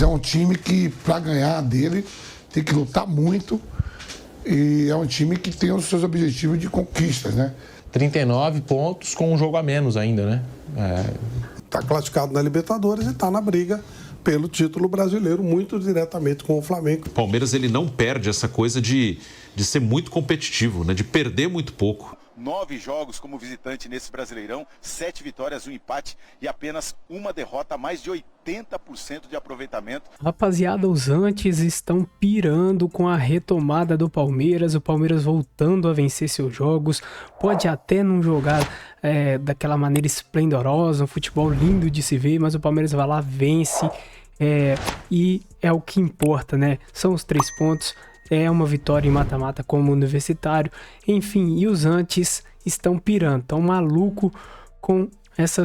é um time que, para ganhar dele, tem que lutar muito. E é um time que tem os seus objetivos de conquistas, né? 39 pontos com um jogo a menos ainda, né? Está classificado na Libertadores e está na briga pelo título brasileiro, muito diretamente com o Flamengo. O Palmeiras, ele não perde essa coisa de ser muito competitivo, né? De perder muito pouco. 9 jogos como visitante nesse Brasileirão, 7 vitórias, 1 empate e apenas uma derrota, mais de 80% de aproveitamento. Rapaziada, os antes estão pirando com a retomada do Palmeiras, o Palmeiras voltando a vencer seus jogos, pode até não jogar daquela maneira esplendorosa, um futebol lindo de se ver, mas o Palmeiras vai lá, vence, e é o que importa, né? São os 3 pontos. É uma vitória em mata-mata como Universitário. Enfim, e os antes estão pirando, estão maluco com essa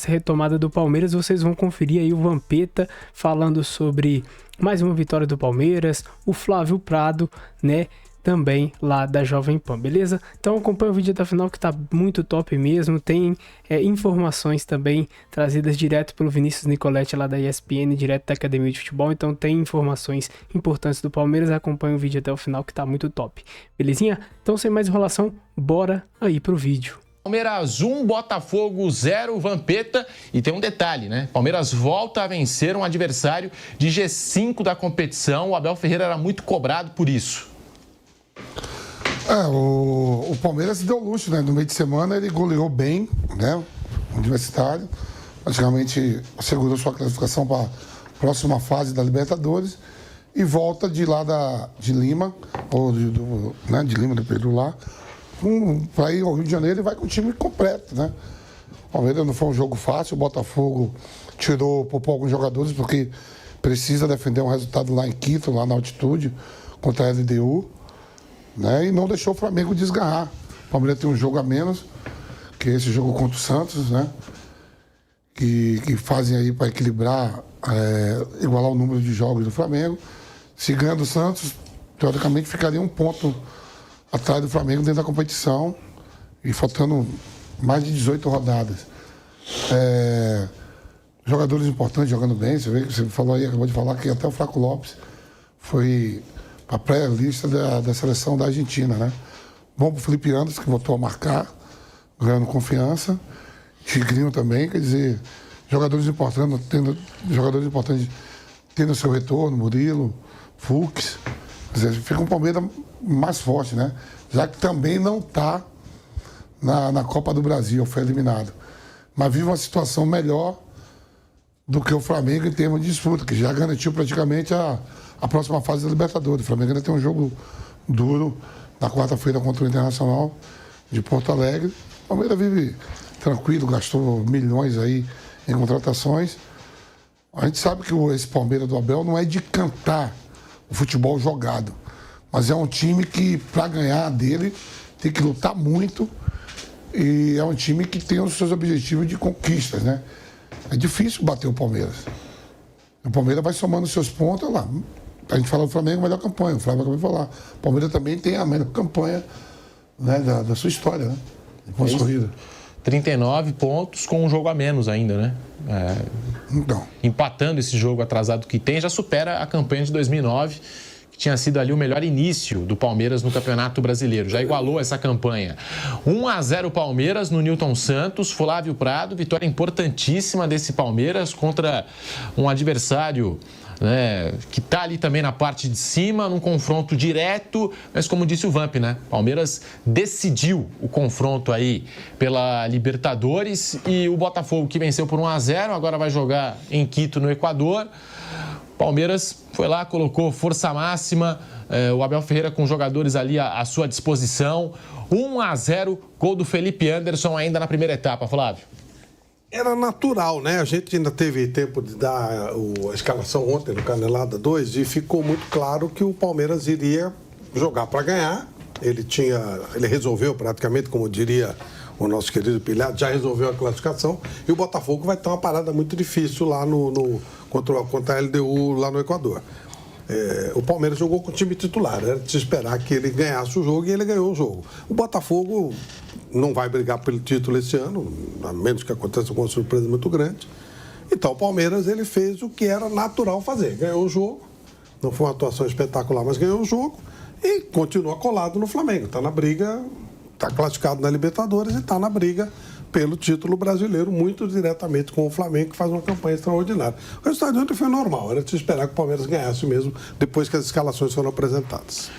retomada do Palmeiras. Vocês vão conferir aí o Vampeta falando sobre mais uma vitória do Palmeiras, o Flávio Prado, né? Também lá da Jovem Pan, beleza? Então acompanha o vídeo até o final que tá muito top mesmo. Tem informações também trazidas direto pelo Vinícius Nicoletti lá da ESPN, direto da Academia de Futebol. Então tem informações importantes do Palmeiras. Acompanha o vídeo até o final que tá muito top, belezinha? Então sem mais enrolação, bora aí pro vídeo. Palmeiras 1, Botafogo 0, Vampeta. E tem um detalhe, né? Palmeiras volta a vencer um adversário de G5 da competição. O Abel Ferreira era muito cobrado por isso. O Palmeiras deu luxo, né? No meio de semana ele goleou bem, né? O Universitário. Praticamente assegurou sua classificação para a próxima fase da Libertadores. E volta de lá de Lima, ou de Lima, do Peru lá, para ir ao Rio de Janeiro e vai com o time completo, né? O Palmeiras não foi um jogo fácil, o Botafogo poupou alguns jogadores porque precisa defender um resultado lá em Quito, lá na altitude, contra a LDU. Né? E não deixou o Flamengo desgarrar. O Palmeiras tem um jogo a menos, que é esse jogo contra o Santos, né? Que fazem aí para equilibrar, igualar o número de jogos do Flamengo. Se ganhando o Santos, teoricamente ficaria um ponto atrás do Flamengo dentro da competição e faltando mais de 18 rodadas. Jogadores importantes jogando bem, você vê que você falou aí, acabou de falar que até o Flaco Lopes foi a pré-lista da seleção da Argentina, né? Bom pro Felipe Anderson, que voltou a marcar, ganhando confiança. Tigrinho também, quer dizer, jogadores importantes tendo seu retorno, Murilo, Fux. Quer dizer, fica um Palmeiras mais forte, né? Já que também não está na Copa do Brasil, foi eliminado. Mas vive uma situação melhor do que o Flamengo em termos de disputa, que já garantiu praticamente a próxima fase da Libertadores. O Flamengo ainda tem um jogo duro na quarta-feira contra o Internacional de Porto Alegre. O Palmeiras vive tranquilo, gastou milhões aí em contratações. A gente sabe que esse Palmeiras do Abel não é de cantar o futebol jogado, mas é um time que, para ganhar dele, tem que lutar muito e é um time que tem os seus objetivos de conquistas, né? É difícil bater o Palmeiras. O Palmeiras vai somando seus pontos, olha lá. A gente fala do Flamengo, a melhor campanha. O Flávio acabou de falar. O Palmeiras também tem a melhor campanha, né, da sua história, né? De corrida. 39 pontos com um jogo a menos ainda, né? Então. Empatando esse jogo atrasado que tem, já supera a campanha de 2009, que tinha sido ali o melhor início do Palmeiras no Campeonato Brasileiro. Já igualou essa campanha. 1-0 Palmeiras no Newton Santos, Flávio Prado, vitória importantíssima desse Palmeiras contra um adversário, né, que está ali também na parte de cima, num confronto direto, mas como disse o Vamp, né? Palmeiras decidiu o confronto aí pela Libertadores e o Botafogo que venceu por 1-0, agora vai jogar em Quito, no Equador. Palmeiras foi lá, colocou força máxima, o Abel Ferreira com jogadores ali à sua disposição. 1-0, gol do Felipe Anderson ainda na primeira etapa, Flávio. Era natural, né? A gente ainda teve tempo de dar a escalação ontem no Canelada 2 e ficou muito claro que o Palmeiras iria jogar para ganhar. Ele resolveu praticamente, como diria o nosso querido Pilhado, já resolveu a classificação. E o Botafogo vai ter uma parada muito difícil lá contra a LDU lá no Equador. O Palmeiras jogou com o time titular, era de se esperar que ele ganhasse o jogo e ele ganhou o jogo. O Botafogo não vai brigar pelo título esse ano, a menos que aconteça alguma surpresa muito grande. Então o Palmeiras ele fez o que era natural fazer, ganhou o jogo, não foi uma atuação espetacular, mas ganhou o jogo e continua colado no Flamengo, está na briga, está classificado na Libertadores e está na briga pelo título brasileiro, muito diretamente com o Flamengo, que faz uma campanha extraordinária. O resultado de ontem foi normal, era de se esperar que o Palmeiras ganhasse mesmo, depois que as escalações foram apresentadas.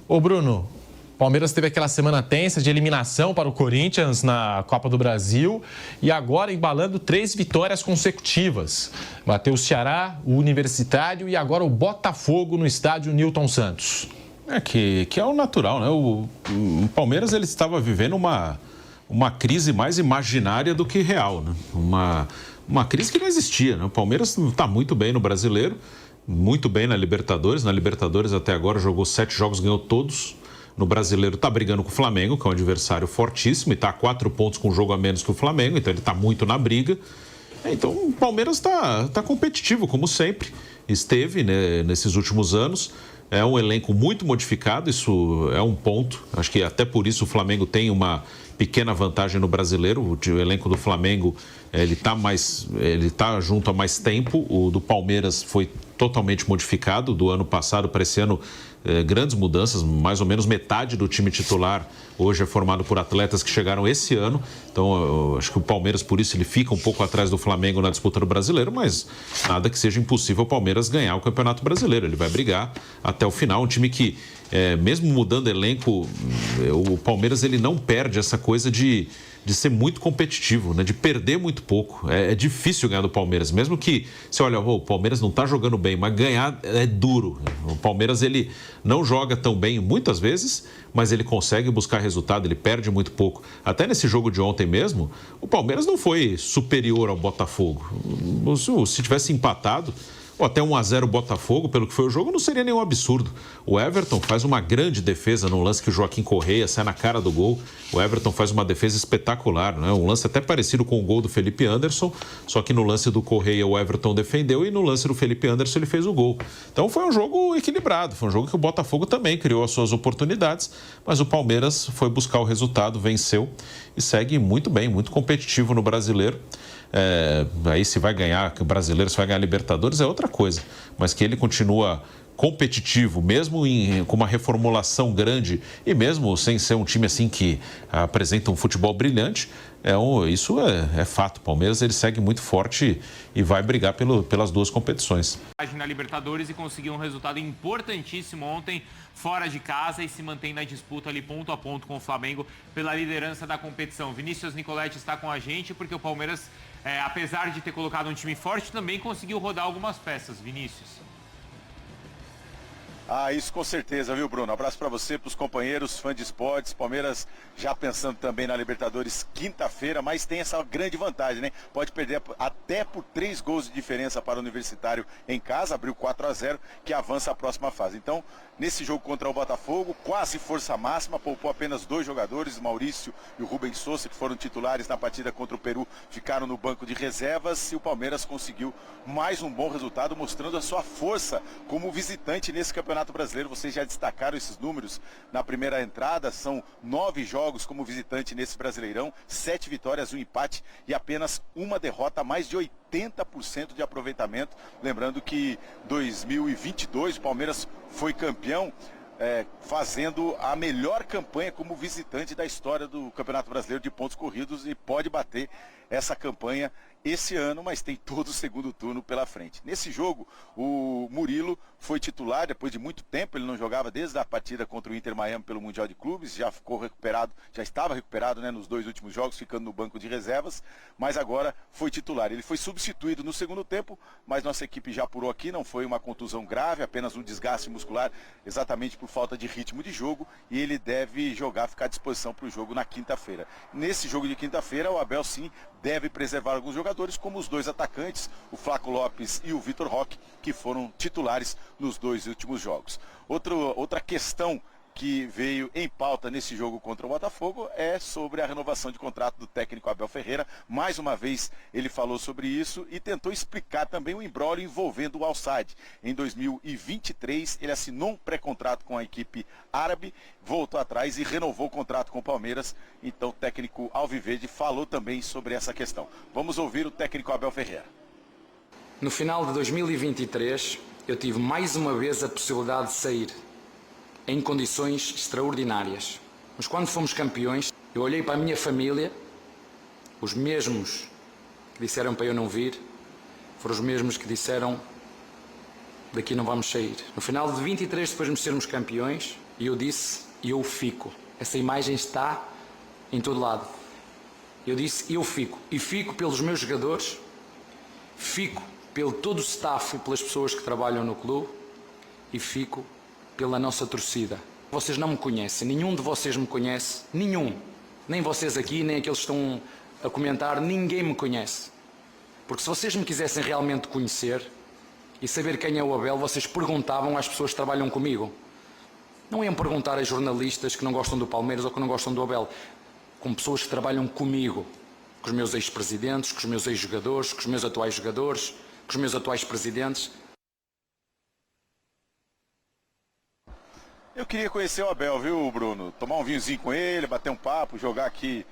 Ô Bruno, Palmeiras teve aquela semana tensa de eliminação para o Corinthians na Copa do Brasil e agora embalando 3 vitórias consecutivas. Bateu o Ceará, o Universitário e agora o Botafogo no estádio Newton Santos. Que é o natural, né? O Palmeiras ele estava vivendo uma crise mais imaginária do que real, né? Uma crise que não existia, né? O Palmeiras está muito bem no Brasileiro, muito bem na Libertadores. Na Libertadores até agora jogou 7 jogos, ganhou todos. No Brasileiro está brigando com o Flamengo, que é um adversário fortíssimo, e está a 4 pontos com um jogo a menos que o Flamengo, então ele está muito na briga. Então o Palmeiras está competitivo, como sempre esteve, né, nesses últimos anos. É um elenco muito modificado, isso é um ponto. Acho que até por isso o Flamengo tem uma pequena vantagem no Brasileiro. O elenco do Flamengo ele tá junto há mais tempo. O do Palmeiras foi totalmente modificado do ano passado para esse ano. Grandes mudanças, mais ou menos metade do time titular hoje é formado por atletas que chegaram esse ano. Então, eu acho que o Palmeiras, por isso, ele fica um pouco atrás do Flamengo na disputa do Brasileiro, mas nada que seja impossível o Palmeiras ganhar o Campeonato Brasileiro. Ele vai brigar até o final. Um time que, mesmo mudando elenco, o Palmeiras ele não perde essa coisa de ser muito competitivo, né? De perder muito pouco. É difícil ganhar do Palmeiras. Mesmo que você olha, o Palmeiras não está jogando bem, mas ganhar é duro. O Palmeiras ele não joga tão bem muitas vezes, mas ele consegue buscar resultado, ele perde muito pouco. Até nesse jogo de ontem mesmo, o Palmeiras não foi superior ao Botafogo. Se tivesse empatado, ou até 1-0 Botafogo, pelo que foi o jogo, não seria nenhum absurdo. O Everton faz uma grande defesa no lance que o Joaquim Correia sai na cara do gol. O Everton faz uma defesa espetacular, né? Um lance até parecido com o gol do Felipe Anderson, só que no lance do Correia o Everton defendeu e no lance do Felipe Anderson ele fez o gol. Então foi um jogo equilibrado, foi um jogo que o Botafogo também criou as suas oportunidades, mas o Palmeiras foi buscar o resultado, venceu e segue muito bem, muito competitivo no Brasileiro. Aí se vai ganhar o Brasileiro, se vai ganhar a Libertadores é outra coisa, mas que ele continua competitivo, mesmo com uma reformulação grande e mesmo sem ser um time assim que apresenta um futebol brilhante, isso é fato. O Palmeiras ele segue muito forte e vai brigar pelas duas competições. Na Libertadores e conseguiu um resultado importantíssimo ontem fora de casa e se mantém na disputa ali ponto a ponto com o Flamengo pela liderança da competição. Vinícius Nicoletti está com a gente porque o Palmeiras, apesar de ter colocado um time forte, também conseguiu rodar algumas peças. Vinícius. Isso com certeza, viu, Bruno? Abraço para você, para os companheiros, fãs de esportes. Palmeiras já pensando também na Libertadores quinta-feira, mas tem essa grande vantagem, né? Pode perder até por 3 gols de diferença para o Universitário em casa, abriu 4-0, que avança à próxima fase. Então, nesse jogo contra o Botafogo, quase força máxima, poupou apenas 2 jogadores, o Maurício e o Rubens Souza, que foram titulares na partida contra o Peru, ficaram no banco de reservas e o Palmeiras conseguiu mais um bom resultado, mostrando a sua força como visitante nesse Campeonato Brasileiro. Vocês já destacaram esses números na primeira entrada, são 9 jogos como visitante nesse Brasileirão, 7 vitórias, 1 empate e apenas 1 derrota, mais de 80% de aproveitamento. Lembrando que 2022 o Palmeiras foi campeão, fazendo a melhor campanha como visitante da história do Campeonato Brasileiro de pontos corridos e pode bater essa campanha esse ano, mas tem todo o segundo turno pela frente. Nesse jogo, o Murilo foi titular depois de muito tempo, ele não jogava desde a partida contra o Inter Miami pelo Mundial de Clubes, já ficou recuperado, já estava recuperado, né, nos 2 últimos jogos, ficando no banco de reservas, mas agora foi titular. Ele foi substituído no segundo tempo, mas nossa equipe já apurou aqui, não foi uma contusão grave, apenas um desgaste muscular, exatamente por falta de ritmo de jogo, e ele deve jogar, ficar à disposição para o jogo na quinta-feira. Nesse jogo de quinta-feira, o Abel sim deve preservar alguns jogadores, como os 2 atacantes, o Flaco Lopes e o Vitor Roque, que foram titulares nos 2 últimos jogos. Outra questão que veio em pauta nesse jogo contra o Botafogo é sobre a renovação de contrato do técnico Abel Ferreira. Mais uma vez ele falou sobre isso e tentou explicar também o imbróglio envolvendo o Al-Sadd. Em 2023 ele assinou um pré-contrato com a equipe árabe, voltou atrás e renovou o contrato com o Palmeiras. Então o técnico alviverde falou também sobre essa questão. Vamos ouvir o técnico Abel Ferreira. No final de 2023, eu tive mais uma vez a possibilidade de sair em condições extraordinárias. Mas quando fomos campeões, eu olhei para a minha família, os mesmos que disseram para eu não vir, foram os mesmos que disseram daqui não vamos sair. No final de 23, depois de sermos campeões, eu disse, eu fico. Essa imagem está em todo lado. Eu disse, eu fico. E fico pelos meus jogadores, fico pelo todo o staff e pelas pessoas que trabalham no clube e fico pela nossa torcida. Vocês não me conhecem, nenhum de vocês me conhece, nenhum. Nem vocês aqui, nem aqueles que estão a comentar, ninguém me conhece. Porque se vocês me quisessem realmente conhecer e saber quem é o Abel, vocês perguntavam às pessoas que trabalham comigo. Não iam perguntar a jornalistas que não gostam do Palmeiras ou que não gostam do Abel. Com pessoas que trabalham comigo, com os meus ex-presidentes, com os meus ex-jogadores, com os meus atuais jogadores, com os meus atuais presidentes. Eu queria conhecer o Abel, viu, Bruno? Tomar um vinhozinho com ele, bater um papo, jogar aqui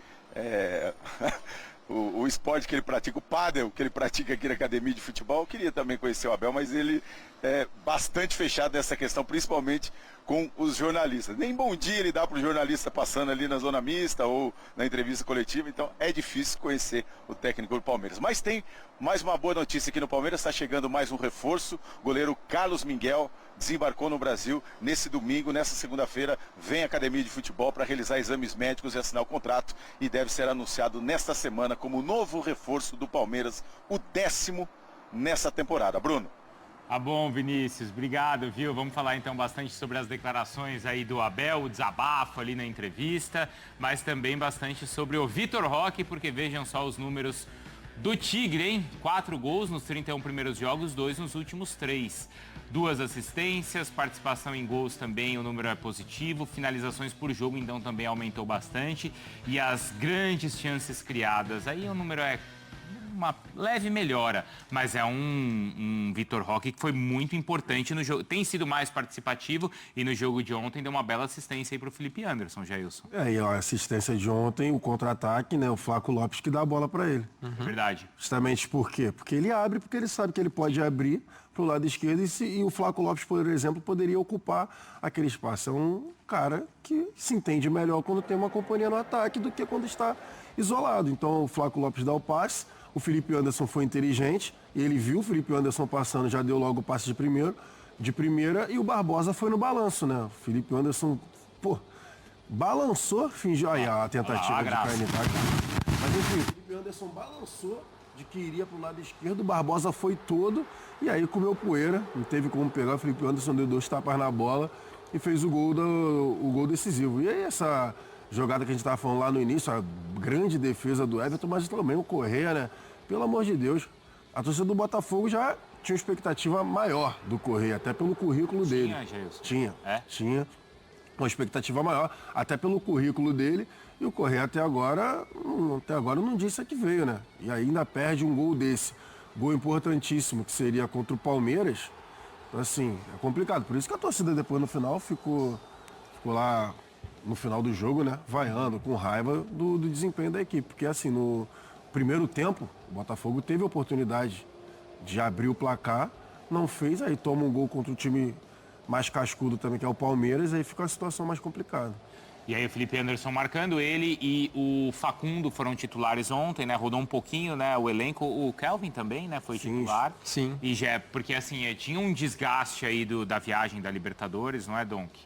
o esporte que ele pratica, o pádel que ele pratica aqui na academia de futebol. Eu queria também conhecer o Abel, mas ele é bastante fechado nessa questão, principalmente com os jornalistas. Nem bom dia ele dá para o jornalista passando ali na zona mista ou na entrevista coletiva, então é difícil conhecer o técnico do Palmeiras. Mas tem mais uma boa notícia aqui no Palmeiras, está chegando mais um reforço. O goleiro Carlos Miguel desembarcou no Brasil nesse domingo, nessa segunda-feira, vem à academia de futebol para realizar exames médicos e assinar o contrato e deve ser anunciado nesta semana como novo reforço do Palmeiras, o 10º nessa temporada. Bruno. Tá bom, Vinícius, obrigado, viu? Vamos falar então bastante sobre as declarações aí do Abel, o desabafo ali na entrevista, mas também bastante sobre o Vitor Roque, porque vejam só os números do Tigre, hein? 4 gols nos 31 primeiros jogos, 2 nos últimos 3. 2 assistências, participação em gols também, o número é positivo, finalizações por jogo então também aumentou bastante e as grandes chances criadas, aí o número é uma leve melhora, mas é um Vitor Roque que foi muito importante no jogo, tem sido mais participativo e no jogo de ontem deu uma bela assistência aí para o Felipe Anderson, Jailson. E a assistência de ontem, o contra-ataque, né, o Flaco Lopes que dá a bola para ele. Verdade. Justamente por quê? Porque ele abre, porque ele sabe que ele pode abrir para o lado esquerdo e o Flaco Lopes, por exemplo, poderia ocupar aquele espaço. É um cara que se entende melhor quando tem uma companhia no ataque do que quando está isolado. Então o Flaco Lopes dá o passe, o Felipe Anderson foi inteligente, ele viu o Felipe Anderson passando, já deu logo o passe de primeira e o Barbosa foi no balanço, né? O Felipe Anderson, balançou, fingiu aí a tentativa de cair no ataque. Mas enfim, o Felipe Anderson balançou de que iria para o lado esquerdo, o Barbosa foi todo e aí comeu poeira, não teve como pegar, o Felipe Anderson deu 2 tapas na bola e fez o gol decisivo. E aí essa jogada que a gente estava falando lá no início, a grande defesa do Everton, mas também o Correa, né? Pelo amor de Deus, a torcida do Botafogo já tinha uma expectativa maior do Correa, até pelo currículo dele. Tinha uma expectativa maior, até pelo currículo dele, e o Correa até agora não disse a que veio, né? E ainda perde um gol desse, gol importantíssimo, que seria contra o Palmeiras. Então, assim, é complicado. Por isso que a torcida depois no final ficou lá no final do jogo, né? Vaiando, com raiva do desempenho da equipe. Porque, assim, no primeiro tempo, o Botafogo teve a oportunidade de abrir o placar, não fez, aí toma um gol contra o time mais cascudo também, que é o Palmeiras, aí fica a situação mais complicada. E aí o Felipe Anderson marcando, ele e o Facundo foram titulares ontem, né? Rodou um pouquinho, né? O elenco, o Kelvin também, né? Foi titular. Sim. E já, porque assim, tinha um desgaste aí da viagem da Libertadores, não é, Donk?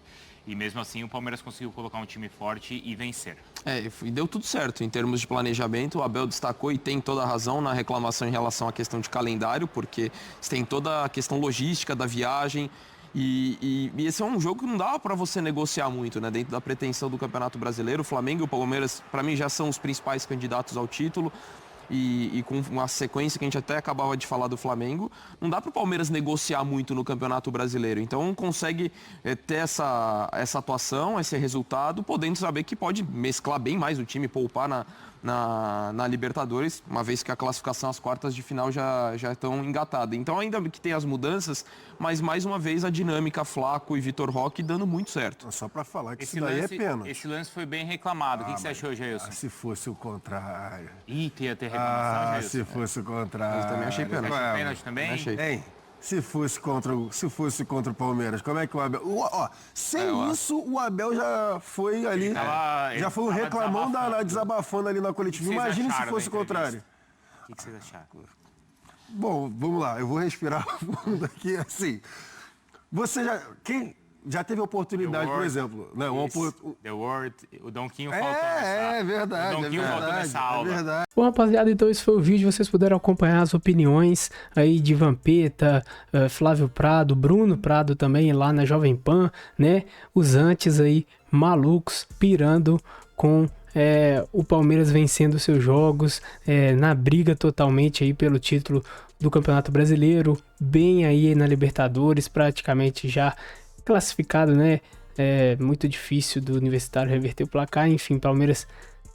E mesmo assim o Palmeiras conseguiu colocar um time forte e vencer. E deu tudo certo em termos de planejamento. O Abel destacou e tem toda a razão na reclamação em relação à questão de calendário, porque tem toda a questão logística da viagem. E esse é um jogo que não dá para você negociar muito, né? Dentro da pretensão do Campeonato Brasileiro. O Flamengo e o Palmeiras, para mim, já são os principais candidatos ao título. E com uma sequência que a gente até acabava de falar do Flamengo, não dá para o Palmeiras negociar muito no Campeonato Brasileiro. Então consegue ter essa atuação, esse resultado, podendo saber que pode mesclar bem mais o time, poupar na Libertadores, uma vez que a classificação às quartas de final já estão engatadas. Então, ainda que tem as mudanças, mas mais uma vez a dinâmica Flaco e Vitor Roque dando muito certo. Só para falar que isso daí é pênalti. Esse lance foi bem reclamado. O que você achou, Jailson? Se fosse o contrário. Ih, ia ter reclamação, Jailson. Se fosse o contrário. Eu também achei pênalti. Achou pênalti também? Achei. Hein? Se fosse contra o Palmeiras, como é que o Abel... Sem isso, o Abel já foi ali... já foi um reclamão desabafando ali na coletiva. Imagine se fosse o contrário. O que vocês acharam? Bom, vamos lá. Eu vou respirar fundo aqui, assim. Você já teve oportunidade, por exemplo... Né, The Word, o Donquinho faltou nessa... É verdade, o Donquinho faltou nessa aula. É verdade. Bom, rapaziada, então esse foi o vídeo. Vocês puderam acompanhar as opiniões aí de Vampeta, Flávio Prado, Bruno Prado também lá na Jovem Pan, né? Os antes aí malucos, pirando com o Palmeiras vencendo seus jogos, na briga totalmente aí pelo título do Campeonato Brasileiro, bem aí na Libertadores, praticamente já classificado, né? É muito difícil do Universitário reverter o placar. Enfim, Palmeiras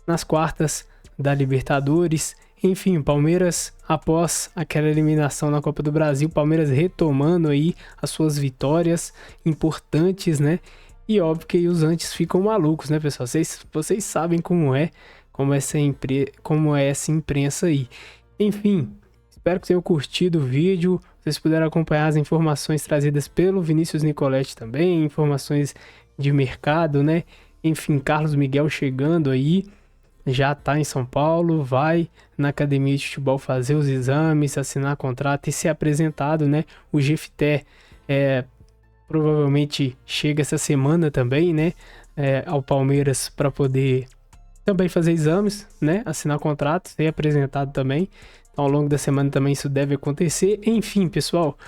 nas quartas da Libertadores. Enfim, Palmeiras, após aquela eliminação na Copa do Brasil, Palmeiras retomando aí as suas vitórias importantes, né? E óbvio que os antes ficam malucos, né, pessoal? Vocês sabem como é essa imprensa aí. Enfim, espero que tenham curtido o vídeo. Vocês puderam acompanhar as informações trazidas pelo Vinícius Nicoletti também, informações de mercado, né? Enfim, Carlos Miguel chegando aí, já tá em São Paulo, vai na academia de futebol fazer os exames, assinar contrato e ser apresentado, né? O Jefté provavelmente chega essa semana também, né? Ao Palmeiras para poder também fazer exames, né? Assinar contrato, ser apresentado também. Ao longo da semana também isso deve acontecer. Enfim, pessoal,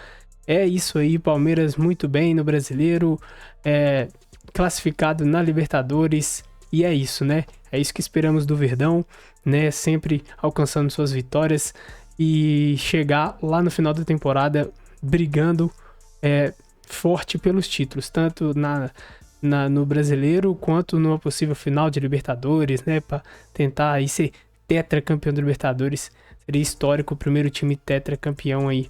é isso aí. Palmeiras muito bem no Brasileiro, classificado na Libertadores. E é isso, né? É isso que esperamos do Verdão, né? Sempre alcançando suas vitórias e chegar lá no final da temporada brigando forte pelos títulos, tanto no Brasileiro quanto numa possível final de Libertadores, né? Para tentar aí ser tetracampeão da Libertadores. Seria histórico o primeiro time tetracampeão aí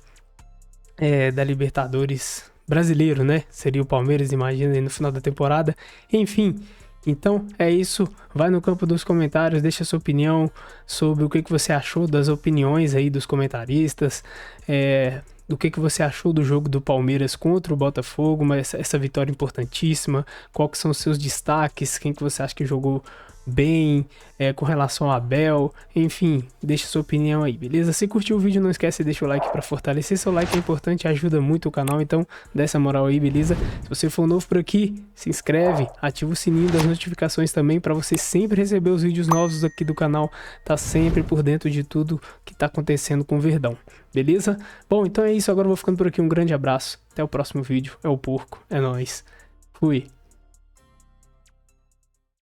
da Libertadores brasileiro, né? Seria o Palmeiras, imagina, aí no final da temporada. Enfim, então é isso. Vai no campo dos comentários, deixa sua opinião sobre o que você achou das opiniões aí dos comentaristas, do que você achou do jogo do Palmeiras contra o Botafogo, mas essa vitória importantíssima. Qual que são os seus destaques? Quem que você acha que jogou bem com relação ao Abel? Enfim, deixa sua opinião aí, beleza? Se curtiu o vídeo, não esquece de deixar o like para fortalecer. Seu like é importante, ajuda muito o canal, então dá essa moral aí, beleza? Se você for novo por aqui, se inscreve, ativa o sininho das notificações também para você sempre receber os vídeos novos aqui do canal, tá sempre por dentro de tudo que tá acontecendo com o Verdão, beleza? Bom, então é isso, agora eu vou ficando por aqui, um grande abraço, até o próximo vídeo, é o Porco, é nóis, fui!